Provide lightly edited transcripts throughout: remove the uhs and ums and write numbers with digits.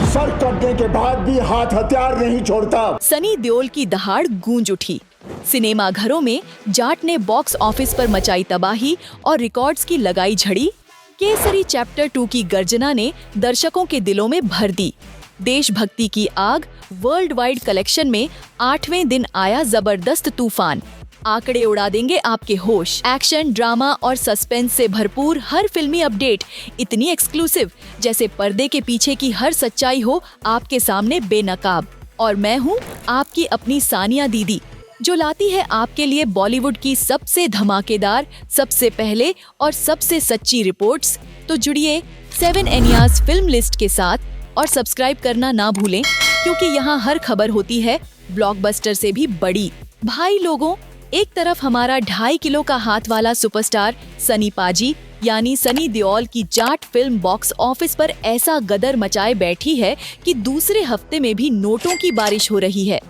Sir कटने के बाद भी हाथ हथियार नहीं छोड़ता। सनी देओल की दहाड़ गूंज उठी। सिनेमा घरों में जाट ने बॉक्स ऑफिस पर मचाई तबाही और रिकॉर्ड्स की लगाई झड़ी। केसरी चैप्टर 2 की गर्जना ने दर्शकों के दिलों में भर दी। देशभक्ति की आग। वर्ल्ड वाइड कलेक्शन में 8वें दिन आया जबरदस्त तूफान। आंकड़े उड़ा देंगे आपके होश। एक्शन, ड्रामा और सस्पेंस से भरपूर हर फिल्मी अपडेट इतनी एक्सक्लूसिव जैसे पर्दे के पीछे की हर सच्चाई हो आपके सामने बेनकाब। और मैं हूँ आपकी अपनी सानिया दीदी, जो लाती है आपके लिए बॉलीवुड की सबसे धमाकेदार, सबसे पहले और सबसे सच्ची रिपोर्ट्स। तो जुड़िए 7 एनियाज फिल्म लिस्ट के साथ और सब्सक्राइब करना ना भूलें, क्योंकि यहाँ हर खबर होती है ब्लॉकबस्टर से भी बड़ी। भाई लोगों, एक तरफ हमारा 2.5 किलो का हाथ वाला सुपरस्टार सनी पाजी यानी सनी देओल की जाट फिल्म बॉक्स ऑफिस पर ऐसा गदर मचाए बैठी है कि दूसरे हफ्ते में भी नोटों की बारिश हो रही है।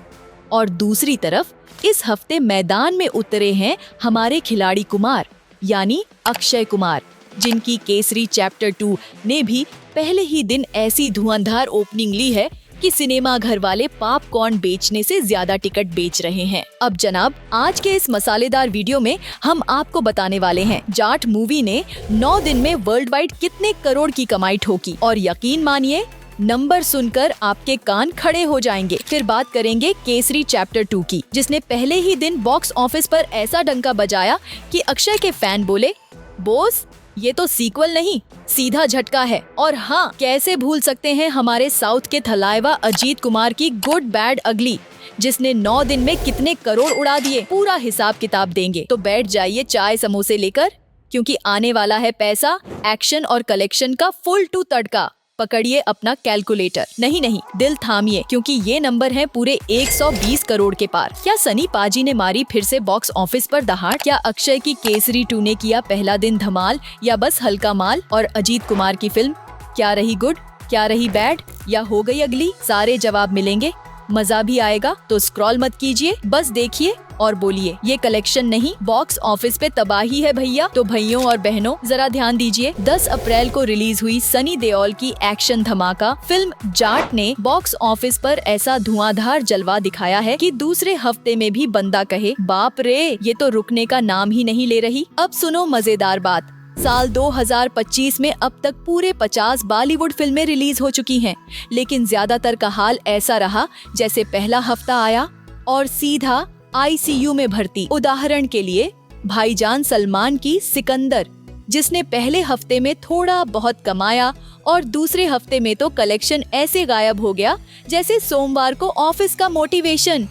और दूसरी तरफ इस हफ्ते मैदान में उतरे हैं हमारे खिलाड़ी कुमार यानी अक्षय कुमार, जिनकी केसरी चैप्टर 2 ने भी पहले ही दिन ऐसी धुआंधार ओपनिंग ली है कि सिनेमा घर वाले पॉपकॉर्न बेचने से ज्यादा टिकट बेच रहे हैं। अब जनाब, आज के इस मसालेदार वीडियो में हम आपको बताने वाले हैं जाट मूवी ने 9 दिन में वर्ल्ड वाइड कितने करोड़ की कमाई ठोकी। और यकीन मानिए, नंबर सुनकर आपके कान खड़े हो जाएंगे। फिर बात करेंगे केसरी चैप्टर 2 की, जिसने पहले ही दिन बॉक्स ऑफिस पर ऐसा डंका बजाया कि अक्षय के फैन बोले, बोस ये तो सीक्वल नहीं, सीधा झटका है। और हाँ, कैसे भूल सकते हैं हमारे साउथ के थलाइवा अजीत कुमार की गुड बैड अगली, जिसने 9 दिन में कितने करोड़ उड़ा दिए। पूरा हिसाब किताब देंगे, तो बैठ जाइए चाय समोसे लेकर, क्योंकि आने वाला है पैसा, एक्शन और कलेक्शन का फुल टू तड़का। पकड़िए अपना कैलकुलेटर। नहीं, दिल थामिए, क्योंकि ये नंबर है पूरे 120 करोड़ के पार। क्या सनी पाजी ने मारी फिर से बॉक्स ऑफिस पर दहाड़? क्या अक्षय की केसरी 2 ने किया पहला दिन धमाल, या बस हल्का माल? और अजीत कुमार की फिल्म क्या रही गुड, क्या रही बैड, या हो गई अगली? सारे जवाब मिलेंगे, मजा भी आएगा। तो स्क्रॉल मत कीजिए, बस देखिए और बोलिए, ये कलेक्शन नहीं बॉक्स ऑफिस पे तबाही है भैया। तो भैयों और बहनों जरा ध्यान दीजिए। 10 अप्रैल को रिलीज हुई सनी देओल की एक्शन धमाका फिल्म जाट ने बॉक्स ऑफिस पर ऐसा धुआंधार जलवा दिखाया है कि दूसरे हफ्ते में भी बंदा कहे, बाप रे, ये तो रुकने का नाम ही नहीं ले रही। अब सुनो मजेदार बात। साल 2025 में अब तक पूरे 50 बॉलीवुड फिल्में रिलीज हो चुकी हैं, लेकिन ज्यादातर का हाल ऐसा रहा जैसे पहला हफ्ता आया और सीधा ICU में भर्ती। उदाहरण के लिए भाईजान सलमान की सिकंदर, जिसने पहले हफ्ते में थोड़ा बहुत कमाया और दूसरे हफ्ते में तो कलेक्शन ऐसे गायब हो गया जैसे सोमवार को ऑफिस का मोटिवेशन।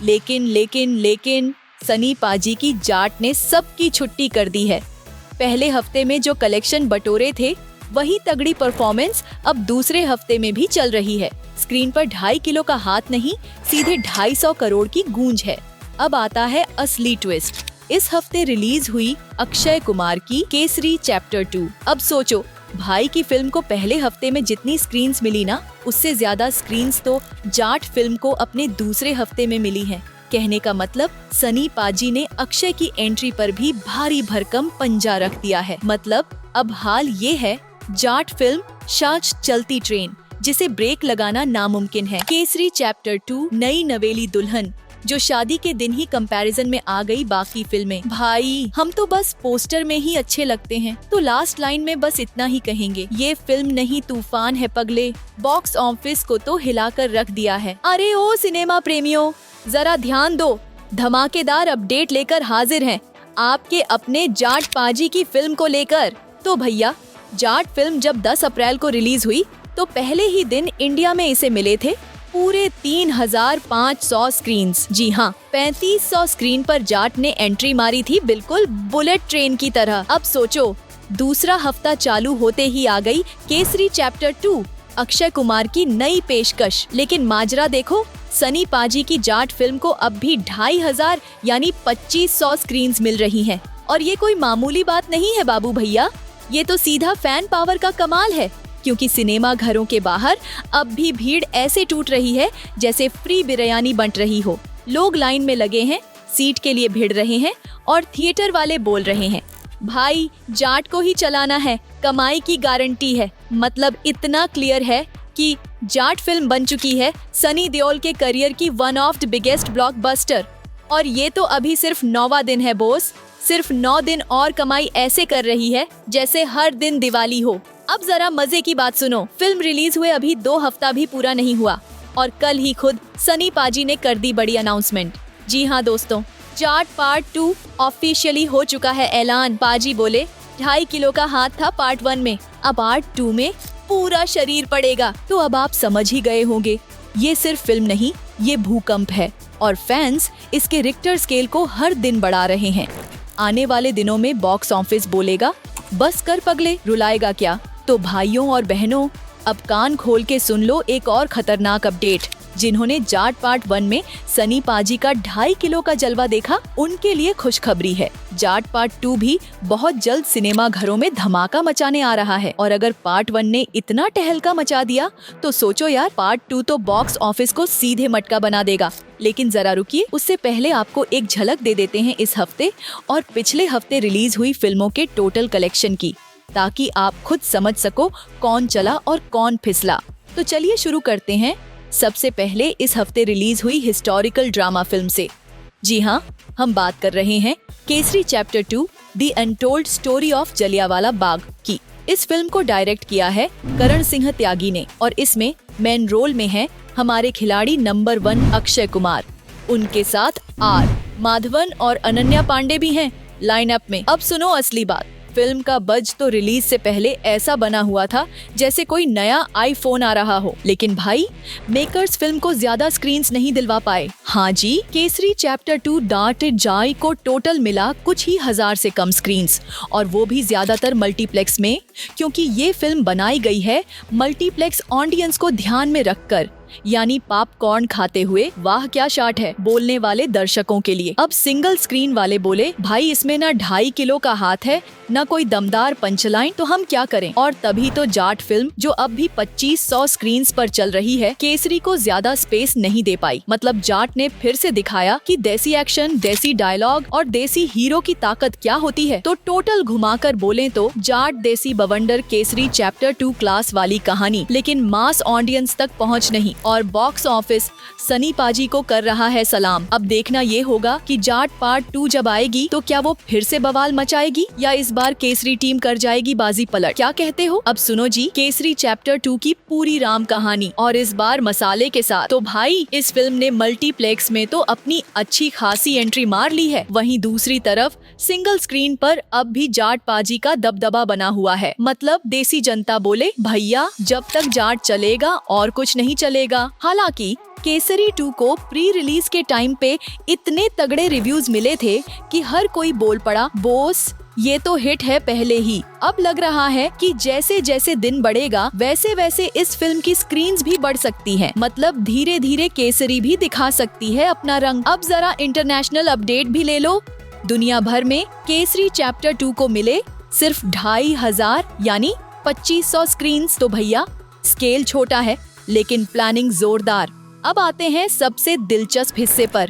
लेकिन सनी पाजी की जाट ने सबकी छुट्टी कर दी है। पहले हफ्ते में जो कलेक्शन बटोरे थे, वही तगड़ी परफॉर्मेंस अब दूसरे हफ्ते में भी चल रही है। स्क्रीन पर 2.5 किलो का हाथ नहीं, सीधे 250 करोड़ की गूंज है। अब आता है असली ट्विस्ट। इस हफ्ते रिलीज हुई अक्षय कुमार की केसरी चैप्टर 2। अब सोचो, भाई की फिल्म को पहले हफ्ते में जितनी स्क्रीन्स मिली ना, उससे ज्यादा स्क्रीन्स तो जाट फिल्म को अपने दूसरे हफ्ते में मिली हैं। कहने का मतलब सनी पाजी ने अक्षय की एंट्री पर भी भारी भरकम पंजा रख दिया है। मतलब अब हाल ये है, जाट फिल्म शाच चलती ट्रेन, जिसे ब्रेक लगाना नामुमकिन है। केसरी चैप्टर 2 नई नवेली दुल्हन, जो शादी के दिन ही कंपैरिजन में आ गई बाकी फिल्में। भाई, हम तो बस पोस्टर में ही अच्छे लगते हैं, तो लास्ट लाइन में बस इतना ही कहेंगे, ये फिल्म नहीं तूफान है पगले। बॉक्स ऑफिस को तो हिलाकर रख दिया है। अरे ओ सिनेमा प्रेमियों, जरा ध्यान दो, धमाकेदार अपडेट लेकर हाजिर हैं आपके अपने जाट पाजी की फिल्म को लेकर। तो भैया, जाट फिल्म जब 10 अप्रैल को रिलीज हुई तो पहले ही दिन इंडिया में इसे मिले थे पूरे 3500 स्क्रीन्स। जी हाँ, 3500 स्क्रीन पर जाट ने एंट्री मारी थी, बिल्कुल बुलेट ट्रेन की तरह। अब सोचो, दूसरा हफ्ता चालू होते ही आ गई केसरी चैप्टर 2, अक्षय कुमार की नई पेशकश। लेकिन माजरा देखो, सनी पाजी की जाट फिल्म को अब भी 2500 यानी 2500 स्क्रीन्स मिल रही हैं। और ये कोई मामूली बात नहीं है बाबू भैया, ये तो सीधा फैन पावर का कमाल है। क्योंकि सिनेमा घरों के बाहर अब भी भीड़ ऐसे टूट रही है जैसे फ्री बिरयानी बंट रही हो। लोग लाइन में लगे हैं, सीट के लिए भिड़ रहे हैं और थिएटर वाले बोल रहे हैं, भाई जाट को ही चलाना है, कमाई की गारंटी है। मतलब इतना क्लियर है कि जाट फिल्म बन चुकी है सनी देओल के करियर की one of the biggest blockbuster. और ये तो अभी सिर्फ 9वां दिन है बोस। सिर्फ 9 दिन और कमाई ऐसे कर रही है जैसे हर दिन दिवाली हो। अब जरा मजे की बात सुनो, फिल्म रिलीज हुए अभी 2 हफ्ता भी पूरा नहीं हुआ और कल ही खुद सनी पाजी ने कर दी बड़ी अनाउंसमेंट। जी हाँ दोस्तों, जाट पार्ट 2 ऑफिशियली हो चुका है ऐलान। पाजी बोले 2.5 किलो का हाथ था पार्ट 1 में, अब पार्ट 2 में पूरा शरीर पड़ेगा। तो अब आप समझ ही गए होंगे, ये सिर्फ फिल्म नहीं, ये भूकंप है और फैंस इसके रिक्टर स्केल को हर दिन बढ़ा रहे हैं। आने वाले दिनों में बॉक्स ऑफिस बोलेगा बस कर पगले, रुलाएगा क्या? तो भाइयों और बहनों, अब कान खोल के सुन लो एक और खतरनाक अपडेट। जिन्होंने जाट पार्ट 1 में सनी पाजी का 2.5 किलो का जलवा देखा, उनके लिए खुशखबरी है। जाट पार्ट 2 भी बहुत जल्द सिनेमा घरों में धमाका मचाने आ रहा है। और अगर पार्ट 1 ने इतना टहलका मचा दिया तो सोचो यार, पार्ट 2 तो बॉक्स ऑफिस को सीधे मटका बना देगा। लेकिन जरा रुकिए, उससे पहले आपको एक झलक दे देते हैं इस हफ्ते और पिछले हफ्ते रिलीज हुई फिल्मों के टोटल कलेक्शन की, ताकि आप खुद समझ सको कौन चला और कौन फिसला। तो चलिए शुरू करते हैं सबसे पहले इस हफ्ते रिलीज हुई हिस्टोरिकल ड्रामा फिल्म से। जी हाँ, हम बात कर रहे हैं Kesari chapter 2 the untold story of Jallianwala Bagh की। इस फिल्म को डायरेक्ट किया है करण सिंह त्यागी ने और इसमें मेन रोल में है हमारे खिलाड़ी नंबर 1 अक्षय कुमार। उनके साथ आर माधवन और अनन्या पांडे भी हैं लाइनअप में। अब सुनो असली बात, फिल्म का बज तो रिलीज से पहले ऐसा बना हुआ था जैसे कोई नया आईफोन आ रहा हो। लेकिन भाई, मेकर्स फिल्म को ज्यादा स्क्रीन्स नहीं दिलवा पाए। हाँ जी, केसरी चैप्टर 2 डार्ट जाई को टोटल मिला कुछ ही 1000 से कम स्क्रीन्स, और वो भी ज्यादातर मल्टीप्लेक्स में, क्योंकि ये फिल्म बनाई गई है मल्टीप्लेक्स ऑडियंस को ध्यान में रखकर, यानी पॉपकॉर्न खाते हुए वाह क्या शॉट है बोलने वाले दर्शकों के लिए। अब सिंगल स्क्रीन वाले बोले भाई इसमें ना 2.5 किलो का हाथ है, ना कोई दमदार पंचलाइन, तो हम क्या करें? और तभी तो जाट फिल्म, जो अब भी 2500 स्क्रीन्स पर चल रही है, केसरी को ज्यादा स्पेस नहीं दे पाई। मतलब जाट ने फिर से दिखाया कि देसी एक्शन, देसी डायलॉग और देसी हीरो की ताकत क्या होती है। तो टोटल घुमाकर बोले तो जाट देसी बवंडर केसरी चैप्टर 2 क्लास वाली कहानी, लेकिन मास ऑडियंस तक पहुँच नहीं। और बॉक्स ऑफिस सनी पाजी को कर रहा है सलाम। अब देखना ये होगा कि जाट पार्ट 2 जब आएगी तो क्या वो फिर से बवाल मचाएगी या इस बार केसरी टीम कर जाएगी बाजी पलट। क्या कहते हो? अब सुनो जी, केसरी चैप्टर 2 की पूरी राम कहानी, और इस बार मसाले के साथ। तो भाई, इस फिल्म ने मल्टीप्लेक्स में तो अपनी अच्छी खासी एंट्री मार ली है। वहीं दूसरी तरफ सिंगल स्क्रीन पर अब भी जाट पाजी का दबदबा बना हुआ है। मतलब देसी जनता बोले भैया जब तक जाट चलेगा और कुछ नहीं चलेगा। हालांकि केसरी 2 को प्री रिलीज के टाइम पे इतने तगड़े रिव्यूज मिले थे कि हर कोई बोल पड़ा बोस ये तो हिट है पहले ही। अब लग रहा है कि जैसे जैसे दिन बढ़ेगा वैसे वैसे इस फिल्म की स्क्रीन्स भी बढ़ सकती हैं। मतलब धीरे धीरे केसरी भी दिखा सकती है अपना रंग। अब जरा इंटरनेशनल अपडेट भी ले लो। दुनिया भर में केसरी चैप्टर 2 को मिले सिर्फ 2500 यानी 2500 स्क्रीन्स। तो भैया स्केल छोटा है लेकिन प्लानिंग जोरदार। अब आते हैं सबसे दिलचस्प हिस्से पर,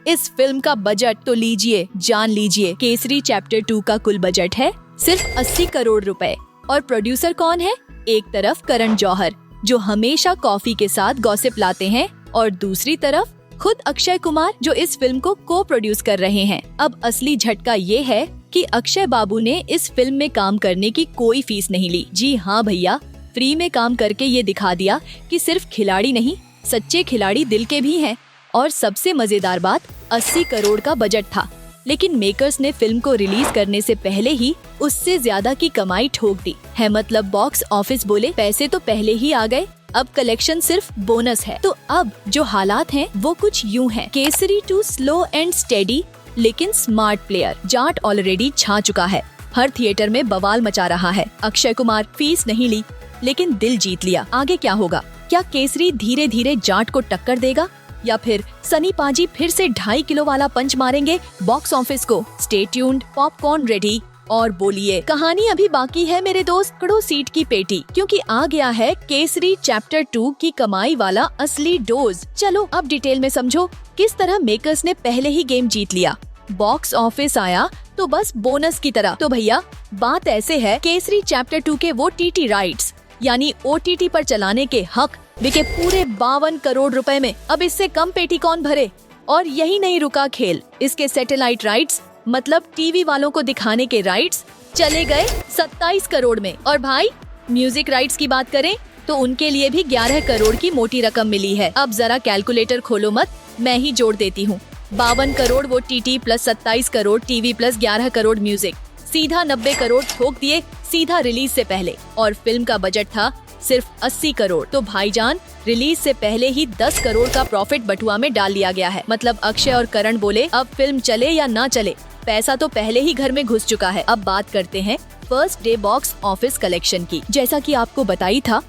इस फिल्म का बजट तो लीजिए जान लीजिए। केसरी चैप्टर 2 का कुल बजट है सिर्फ 80 करोड़ रुपए। और प्रोड्यूसर कौन है? एक तरफ करण जौहर, जो हमेशा कॉफी के साथ गॉसिप लाते हैं, और दूसरी तरफ खुद अक्षय कुमार, जो इस फिल्म को को प्रोड्यूस कर रहे हैं। अब असली झटका ये है कि अक्षय बाबू ने इस फिल्म में काम करने की कोई फीस नहीं ली। जी हाँ भैया, फ्री में काम करके ये दिखा दिया कि सिर्फ खिलाड़ी नहीं, सच्चे खिलाड़ी दिल के भी हैं। और सबसे मजेदार बात, 80 करोड़ का बजट था, लेकिन मेकर्स ने फिल्म को रिलीज करने से पहले ही उससे ज्यादा की कमाई ठोक दी है। मतलब बॉक्स ऑफिस बोले पैसे तो पहले ही आ गए, अब कलेक्शन सिर्फ बोनस है। तो अब जो हालात हैं वो कुछ यूं हैं। केसरी 2 स्लो एंड स्टेडी लेकिन स्मार्ट प्लेयर। जाट ऑलरेडी छा चुका है, हर थिएटर में बवाल मचा रहा है। अक्षय कुमार फीस नहीं ली लेकिन दिल जीत लिया। आगे क्या होगा? क्या केसरी धीरे धीरे जाट को टक्कर देगा या फिर सनी पाजी फिर से 2.5 किलो वाला पंच मारेंगे बॉक्स ऑफिस को? Stay tuned, popcorn ready. और बोलिए, कहानी अभी बाकी है मेरे दोस्त, कड़ो सीट की पेटी, क्योंकि आ गया है केसरी चैप्टर 2 की कमाई वाला असली डोज। चलो अब डिटेल में समझो किस तरह मेकर्स ने पहले ही गेम जीत लिया। बॉक्स ऑफिस आया तो बस बोनस की तरह। तो भैया बात ऐसे है, केसरी चैप्टर 2 के वो टीटी राइट्स यानी OTT पर चलाने के हक बिके पूरे 52 करोड़ रुपए में। अब इससे कम पेटी कौन भरे। और यही नहीं रुका खेल, इसके सैटेलाइट राइट्स मतलब टीवी वालों को दिखाने के राइट्स चले गए 27 करोड़ में। और भाई म्यूजिक राइट्स की बात करें तो उनके लिए भी 11 करोड़ की मोटी रकम मिली है। अब जरा कैलकुलेटर खोलो मत, मैं ही जोड़ देती हूँ। 52 करोड़ वो TT plus 27 crore TV plus 11 crore music, सीधा 90 करोड़ ठोक दिए सीधा रिलीज से पहले। और फिल्म का बजट था सिर्फ 80 करोड़। तो भाईजान रिलीज से पहले ही 10 करोड़ का प्रॉफिट बटुआ में डाल लिया गया है। मतलब अक्षय और करण बोले अब फिल्म चले या ना चले, पैसा तो पहले ही घर में घुस चुका है। अब बात करते हैं first day box office collection की। जैसा कि आपको बताई था,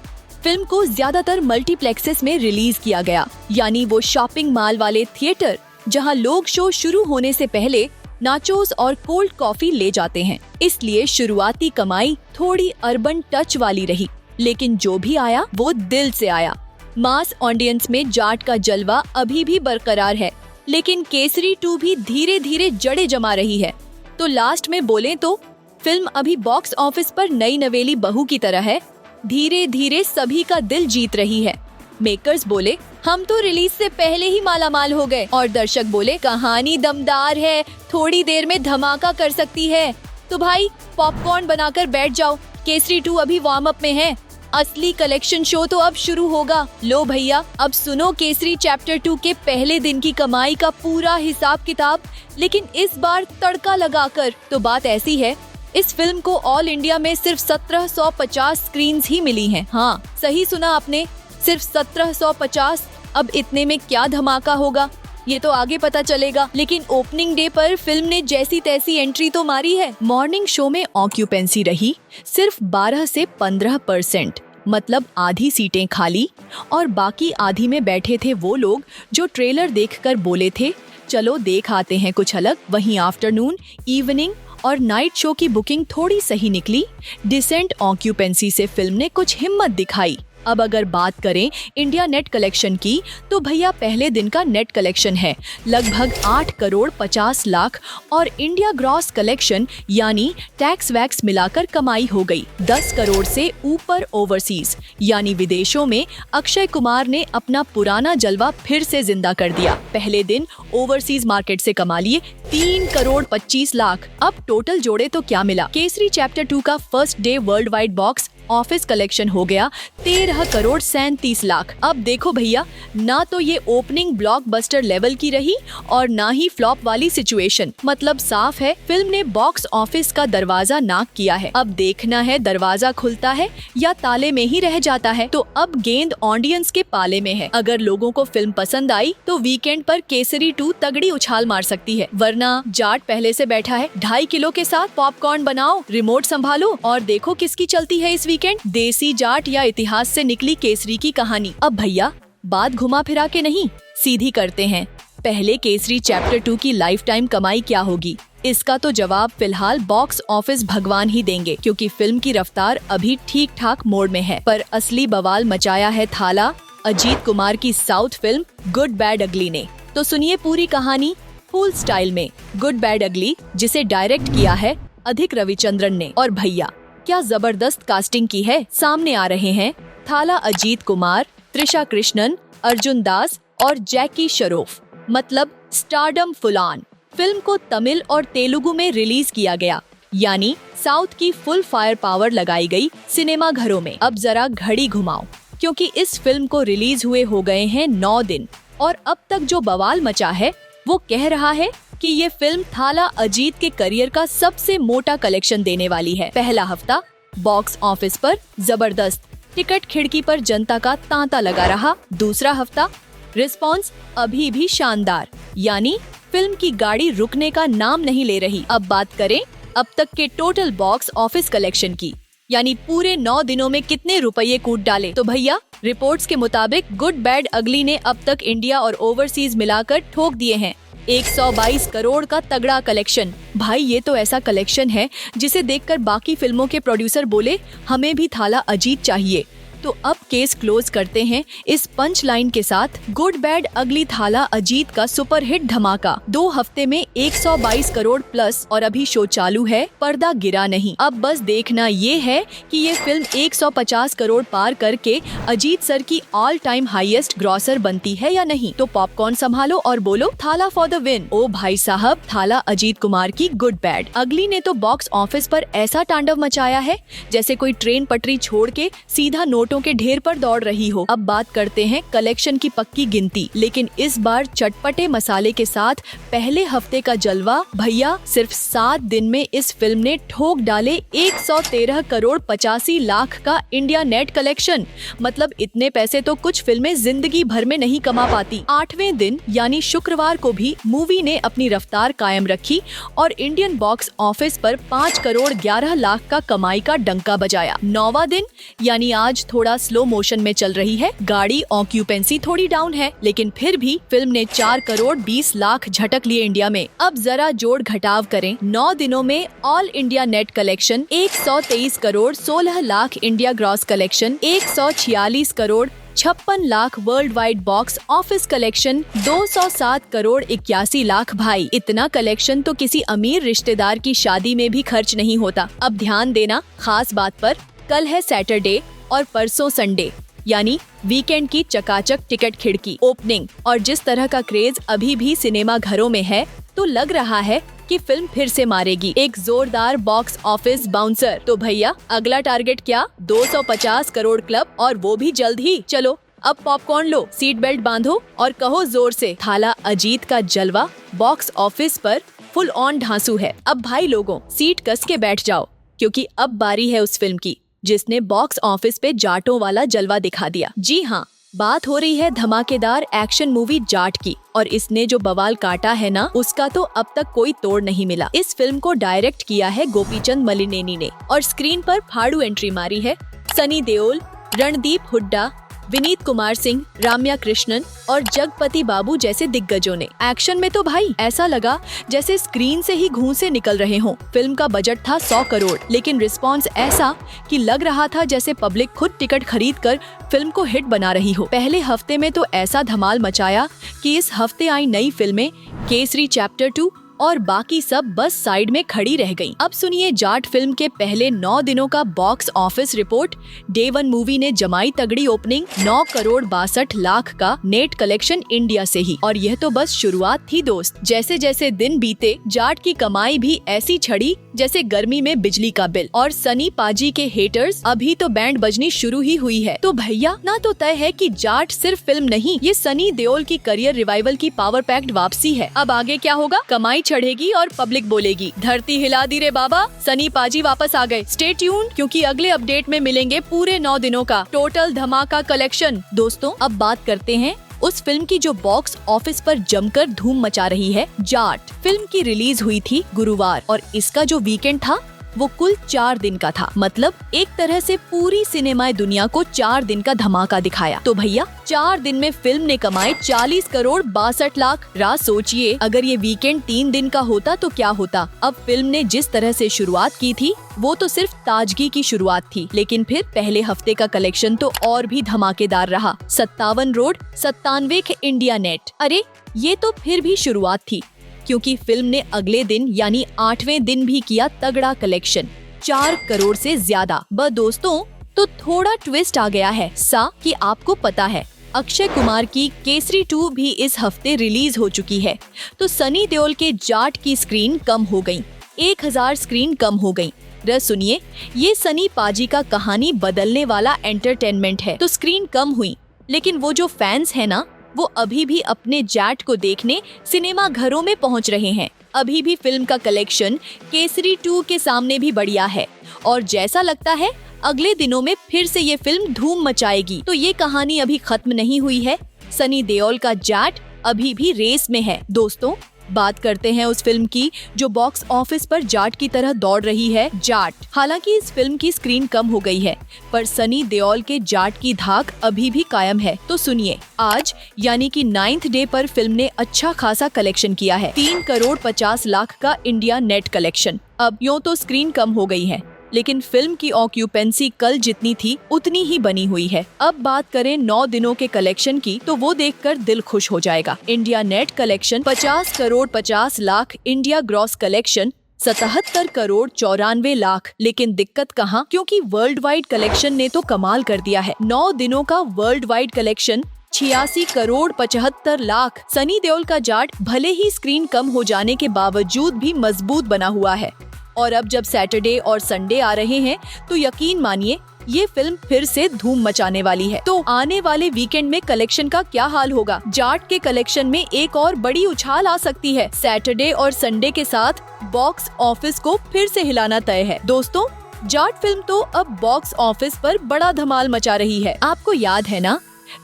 फिल्म को ज्यादातर मल्टीप्लेक्सेस में रिलीज किया गया, यानी वो शॉपिंग मॉल वाले थिएटर जहां लोग शो शुरू होने से पहले नाचोस और कोल्ड कॉफी ले जाते हैं। इसलिए शुरुआती कमाई थोड़ी अर्बन टच वाली रही, लेकिन जो भी आया वो दिल से आया। मास ऑडियंस में जाट का जलवा अभी भी बरकरार है, लेकिन केसरी 2 भी धीरे धीरे जड़े जमा रही है। तो लास्ट में बोले तो फिल्म अभी बॉक्स ऑफिस पर नई नवेली बहू की तरह है, धीरे धीरे सभी का दिल जीत रही है। मेकर्स बोले हम तो रिलीज से पहले ही मालामाल हो गए, और दर्शक बोले कहानी दमदार है, थोड़ी देर में धमाका कर सकती है। तो भाई पॉपकॉर्न बनाकर बैठ जाओ, केसरी 2 अभी वार्म अप में है, असली कलेक्शन शो तो अब शुरू होगा। लो भैया अब सुनो केसरी चैप्टर 2 के पहले दिन की कमाई का पूरा हिसाब किताब, लेकिन इस बार तड़का लगाकर। तो बात ऐसी है, इस फिल्म को ऑल इंडिया में सिर्फ 1750 स्क्रीन्स ही मिली हैं। हाँ सही सुना आपने, सिर्फ 1750। अब इतने में क्या धमाका होगा ये तो आगे पता चलेगा, लेकिन ओपनिंग डे पर फिल्म ने जैसी तैसी एंट्री तो मारी है। मॉर्निंग शो में ऑक्यूपेंसी रही सिर्फ 12 से 15%, मतलब आधी सीटें खाली, और बाकी आधी में बैठे थे वो लोग जो ट्रेलर देखकर बोले थे चलो देख आते हैं कुछ अलग। वहीं आफ्टरनून, इवनिंग और नाइट शो की बुकिंग थोड़ी सही निकली। डिसेंट ऑक्यूपेंसी से फिल्म ने कुछ हिम्मत दिखाई। अब अगर बात करें इंडिया नेट कलेक्शन की, तो भैया पहले दिन का नेट कलेक्शन है लगभग 8 करोड़ 50 लाख, और इंडिया ग्रॉस कलेक्शन यानी टैक्स वैक्स मिलाकर कमाई हो गई 10 करोड़ से ऊपर। ओवरसीज यानी विदेशों में अक्षय कुमार ने अपना पुराना जलवा फिर से जिंदा कर दिया। पहले दिन ओवरसीज मार्केट से कमा लिए 3 करोड़ 25 लाख। अब टोटल जोड़े तो क्या मिला, केसरी चैप्टर 2 का first day world wide box office collection हो गया 13 करोड़ 37 लाख। अब देखो भैया, ना तो ये ओपनिंग ब्लॉकबस्टर लेवल की रही और ना ही फ्लॉप वाली सिचुएशन। मतलब साफ है फिल्म ने बॉक्स ऑफिस का दरवाजा नाक किया है। अब देखना है दरवाजा खुलता है या ताले में ही रह जाता है। तो अब गेंद ऑडियंस के पाले में है। अगर लोगों को फिल्म पसंद आई तो वीकेंड पर केसरी 2 तगड़ी उछाल मार सकती है, वरना जाट पहले से बैठा है 2.5 किलो के साथ। पॉपकॉर्न बनाओ, रिमोट संभालो और देखो किसकी चलती है इस वीकेंड, देसी जाट या इतिहास से निकली केसरी की कहानी। अब भैया बात घुमा फिरा के नहीं, सीधी करते हैं। पहले केसरी चैप्टर 2 की लाइफ टाइम कमाई क्या होगी, इसका तो जवाब फिलहाल बॉक्स ऑफिस भगवान ही देंगे, क्योंकि फिल्म की रफ्तार अभी ठीक ठाक मोड में है। पर असली बवाल मचाया है थाला अजीत कुमार की साउथ फिल्म गुड बैड अगली ने। तो सुनिए पूरी कहानी फुल स्टाइल में। गुड बैड अगली, जिसे डायरेक्ट किया है अधिक रविचंद्रन ने, और भैया क्या जबरदस्त कास्टिंग की है। सामने आ रहे हैं थाला अजीत कुमार, त्रिशा कृष्णन, अर्जुन दास और जैकी श्रॉफ, मतलब स्टारडम फुलान। फिल्म को तमिल और तेलुगु में रिलीज किया गया, यानी साउथ की फुल फायर पावर लगाई गई सिनेमा घरों में। अब जरा घड़ी घुमाओ, क्योंकि इस फिल्म को रिलीज हुए हो गए हैं 9 दिन, और अब तक जो बवाल मचा है वो कह रहा है कि ये फिल्म थाला अजीत के करियर का सबसे मोटा कलेक्शन देने वाली है। पहला हफ्ता बॉक्स ऑफिस पर जबरदस्त, टिकट खिड़की पर जनता का तांता लगा रहा। दूसरा हफ्ता रिस्पॉन्स अभी भी शानदार, यानी फिल्म की गाड़ी रुकने का नाम नहीं ले रही। अब बात करें अब तक के टोटल बॉक्स ऑफिस कलेक्शन की, यानी पूरे 9 दिनों में कितने रुपये कूट डाले। तो भैया रिपोर्ट्स के मुताबिक गुड बैड अगली ने अब तक इंडिया और ओवरसीज मिलाकर ठोक दिए हैं 122 करोड़ का तगड़ा कलेक्शन। भाई ये तो ऐसा कलेक्शन है जिसे देखकर बाकी फिल्मों के प्रोड्यूसर बोले हमें भी थाला अजीत चाहिए। तो अब केस क्लोज करते हैं इस पंच लाइन के साथ, गुड बैड अगली थाला अजीत का सुपरहिट धमाका 2 हफ्ते में 122 करोड़ प्लस और अभी शो चालू है, पर्दा गिरा नहीं। अब बस देखना ये है कि ये फिल्म 150 करोड़ पार करके अजीत सर की ऑल टाइम हाईएस्ट ग्रॉसर बनती है या नहीं। तो पॉपकॉर्न संभालो और बोलो थाला फॉर द विन। ओ भाई साहब, थाला अजीत कुमार की गुड बैड अगली ने तो बॉक्स ऑफिस पर ऐसा तांडव मचाया है जैसे कोई ट्रेन पटरी छोड़ के सीधा नोटों के ढेर पर दौड़ रही हो। अब बात करते हैं कलेक्शन की पक्की गिनती, लेकिन इस बार चटपटे मसाले के साथ पहले हफ्ते का जलवा भैया, सिर्फ 7 दिन में इस फिल्म ने ठोक डाले 113 करोड़ 85 लाख का इंडिया नेट कलेक्शन। मतलब इतने पैसे तो कुछ फिल्में जिंदगी भर में नहीं कमा पाती। 8वें दिन यानी शुक्रवार को भी मूवी ने अपनी रफ्तार कायम रखी और इंडियन बॉक्स ऑफिस पर 5 करोड़ 11 लाख का कमाई का डंका बजाया। 9वां दिन यानी आज थोड़ा स्लो मोशन में चल रही है, गाड़ी ऑक्यूपेंसी थोड़ी डाउन है, लेकिन फिर भी फिल्म ने 4 करोड़ 20 लाख झटक लिए इंडिया में। अब जरा जोड़ घटाव करें, 9 दिनों में all India net collection 123 crore 16 lakh, India gross collection 146 crore 56 lakh, world wide box office collection 207 crore 81 lakh. भाई इतना कलेक्शन तो किसी अमीर रिश्तेदार की शादी में भी खर्च नहीं होता। अब ध्यान देना खास बात पर, कल है सैटरडे और परसों संडे, यानी वीकेंड की चकाचक टिकट खिड़की ओपनिंग। और जिस तरह का क्रेज अभी भी सिनेमा घरों में है, तो लग रहा है कि फिल्म फिर से मारेगी एक जोरदार बॉक्स ऑफिस बाउंसर। तो भैया अगला टारगेट क्या? 250 करोड़ क्लब, और वो भी जल्द ही। चलो अब पॉपकॉर्न लो, सीट बेल्ट बांधो और कहो जोर से, थाला अजीत का जलवा बॉक्स ऑफिस पर फुल ऑन ढांसू है। अब भाई लोगों, सीट कस के बैठ जाओ, क्योंकि अब बारी है उस फिल्म की जिसने बॉक्स ऑफिस पे जाटों वाला जलवा दिखा दिया। जी हाँ, बात हो रही है धमाकेदार एक्शन मूवी जाट की, और इसने जो बवाल काटा है ना, उसका तो अब तक कोई तोड़ नहीं मिला। इस फिल्म को डायरेक्ट किया है गोपीचंद मलिनेनी ने और स्क्रीन पर फाड़ू एंट्री मारी है सनी देओल, रणदीप हुड्डा, विनीत कुमार सिंह, राम्या कृष्णन और जगपति बाबू जैसे दिग्गजों ने। एक्शन में तो भाई ऐसा लगा जैसे स्क्रीन से ही घूंसे निकल रहे हों। फिल्म का बजट था 100 करोड़, लेकिन रिस्पांस ऐसा कि लग रहा था जैसे पब्लिक खुद टिकट खरीद कर फिल्म को हिट बना रही हो। पहले हफ्ते में तो ऐसा धमाल मचाया कि इस हफ्ते आई नई फिल्में केसरी चैप्टर 2 और बाकी सब बस साइड में खड़ी रह गईं। अब सुनिए जाट फिल्म के पहले 9 दिनों का box office report. Day 1 movie ने जमाई तगड़ी ओपनिंग, 9 करोड़ 62 लाख का नेट कलेक्शन इंडिया से ही, और यह तो बस शुरुआत थी दोस्त। जैसे जैसे दिन बीते, जाट की कमाई भी ऐसी छड़ी जैसे गर्मी में बिजली का बिल। और सनी पाजी के हेटर्स अभी तो बैंड बजनी शुरू ही हुई है। तो भैया ना तो तय है कि जाट सिर्फ फिल्म नहीं, ये सनी देओल की करियर रिवाइवल की पावर पैक्ड वापसी है। अब आगे क्या होगा? कमाई चढ़ेगी और पब्लिक बोलेगी धरती हिला दी रे बाबा, सनी पाजी वापस आ गए। स्टे ट्यून, क्योंकि अगले अपडेट में मिलेंगे पूरे 9 दिनों का टोटल धमाका कलेक्शन। दोस्तों अब बात करते हैं उस फिल्म की जो बॉक्स ऑफिस पर जमकर धूम मचा रही है, जाट। फिल्म की रिलीज हुई थी गुरुवार और इसका जो वीकेंड था वो कुल 4 दिन का था। मतलब एक तरह से पूरी सिनेमाई दुनिया को 4 दिन का धमाका दिखाया। तो भैया 4 दिन में फिल्म ने कमाए 40 करोड़ 62 लाख। राज सोचिए, अगर ये वीकेंड 3 दिन का होता तो क्या होता। अब फिल्म ने जिस तरह से शुरुआत की थी वो तो सिर्फ ताजगी की शुरुआत थी, लेकिन फिर पहले हफ्ते का कलेक्शन तो और भी धमाकेदार रहा। 57 रोड 97 इंडिया नेट। अरे ये तो फिर भी शुरुआत थी, क्योंकि फिल्म ने अगले दिन यानी 8वें दिन भी किया तगड़ा कलेक्शन, 4 करोड़ से ज्यादा। दोस्तों तो थोड़ा ट्विस्ट आ गया है कि आपको पता है अक्षय कुमार की केसरी 2 भी इस हफ्ते रिलीज हो चुकी है। तो सनी देओल के जाट की स्क्रीन कम हो गई, 1000 स्क्रीन कम हो गई। सुनिए, ये सनी पाजी का कहानी बदलने वाला एंटरटेनमेंट है। तो स्क्रीन कम हुई, लेकिन वो जो फैंस है ना, वो अभी भी अपने जाट को देखने सिनेमा घरों में पहुंच रहे हैं। अभी भी फिल्म का कलेक्शन केसरी 2 के सामने भी बढ़िया है, और जैसा लगता है अगले दिनों में फिर से ये फिल्म धूम मचाएगी। तो ये कहानी अभी खत्म नहीं हुई है, सनी देओल का जाट अभी भी रेस में है। दोस्तों बात करते हैं उस फिल्म की जो बॉक्स ऑफिस पर जाट की तरह दौड़ रही है, जाट। हालांकि इस फिल्म की स्क्रीन कम हो गई है, पर सनी देओल के जाट की धाक अभी भी कायम है। तो सुनिए, आज यानी कि 9th डे पर फिल्म ने अच्छा खासा कलेक्शन किया है, 3 करोड़ 50 लाख का इंडिया नेट कलेक्शन। अब यूँ तो स्क्रीन कम हो गई है, लेकिन फिल्म की ऑक्यूपेंसी कल जितनी थी उतनी ही बनी हुई है। अब बात करें 9 दिनों के कलेक्शन की, तो वो देखकर दिल खुश हो जाएगा। India net collection 50 crore 50 lakh, India gross collection 77 crore 94 lakh. लेकिन दिक्कत कहाँ, क्योंकि वर्ल्ड वाइड कलेक्शन ने तो कमाल कर दिया है। 9 दिनों का world wide collection 86 crore 75 lakh. Sunny Deol का जाट भले ही स्क्रीन कम हो जाने के बावजूद भी मजबूत बना हुआ है, और अब जब सैटरडे और संडे आ रहे हैं तो यकीन मानिए ये फिल्म फिर से धूम मचाने वाली है। तो आने वाले वीकेंड में कलेक्शन का क्या हाल होगा? जाट के कलेक्शन में एक और बड़ी उछाल आ सकती है। सैटरडे और संडे के साथ बॉक्स ऑफिस को फिर से हिलाना तय है। दोस्तों, जाट फिल्म तो अब बॉक्स ऑफिस पर बड़ा धमाल मचा रही है। आपको याद है ना,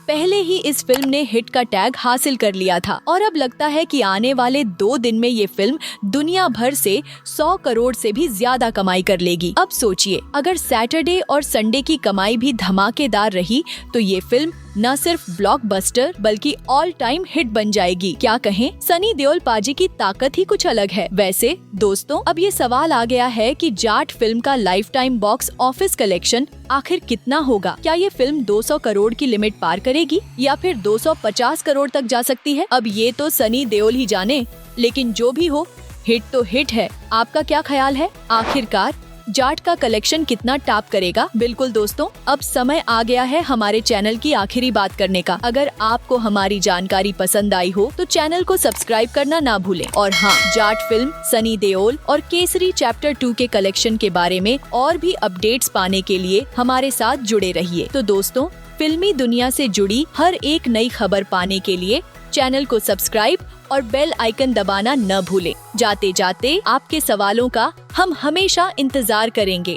पहले ही इस फिल्म ने हिट का टैग हासिल कर लिया था, और अब लगता है कि आने वाले 2 दिन में ये फिल्म दुनिया भर से 100 करोड़ से भी ज्यादा कमाई कर लेगी। अब सोचिए, अगर सैटरडे और संडे की कमाई भी धमाकेदार रही तो ये फिल्म न सिर्फ ब्लॉकबस्टर बल्कि ऑल टाइम हिट बन जाएगी। क्या कहें, सनी देओल पाजी की ताकत ही कुछ अलग है। वैसे दोस्तों, अब ये सवाल आ गया है कि जाट फिल्म का life time box office collection आखिर कितना होगा? क्या ये फिल्म 200 करोड़ की लिमिट पार करेगी या फिर 250 करोड़ तक जा सकती है? अब ये तो सनी देओल ही जाने, लेकिन जो भी हो, हिट तो हिट है। आपका क्या ख्याल है? आखिरकार जाट का कलेक्शन कितना टॉप करेगा? बिल्कुल दोस्तों, अब समय आ गया है हमारे चैनल की आखिरी बात करने का। अगर आपको हमारी जानकारी पसंद आई हो तो चैनल को सब्सक्राइब करना ना भूलें। और हाँ, जाट फिल्म, सनी देओल और केसरी चैप्टर 2 के कलेक्शन के बारे में और भी अपडेट्स पाने के लिए हमारे साथ जुड़े रहिए। तो दोस्तों, फिल्मी दुनिया से जुड़ी हर एक नई खबर पाने के लिए चैनल को सब्सक्राइब और बेल आइकन दबाना न भूलें। जाते जाते आपके सवालों का हम हमेशा इंतजार करेंगे।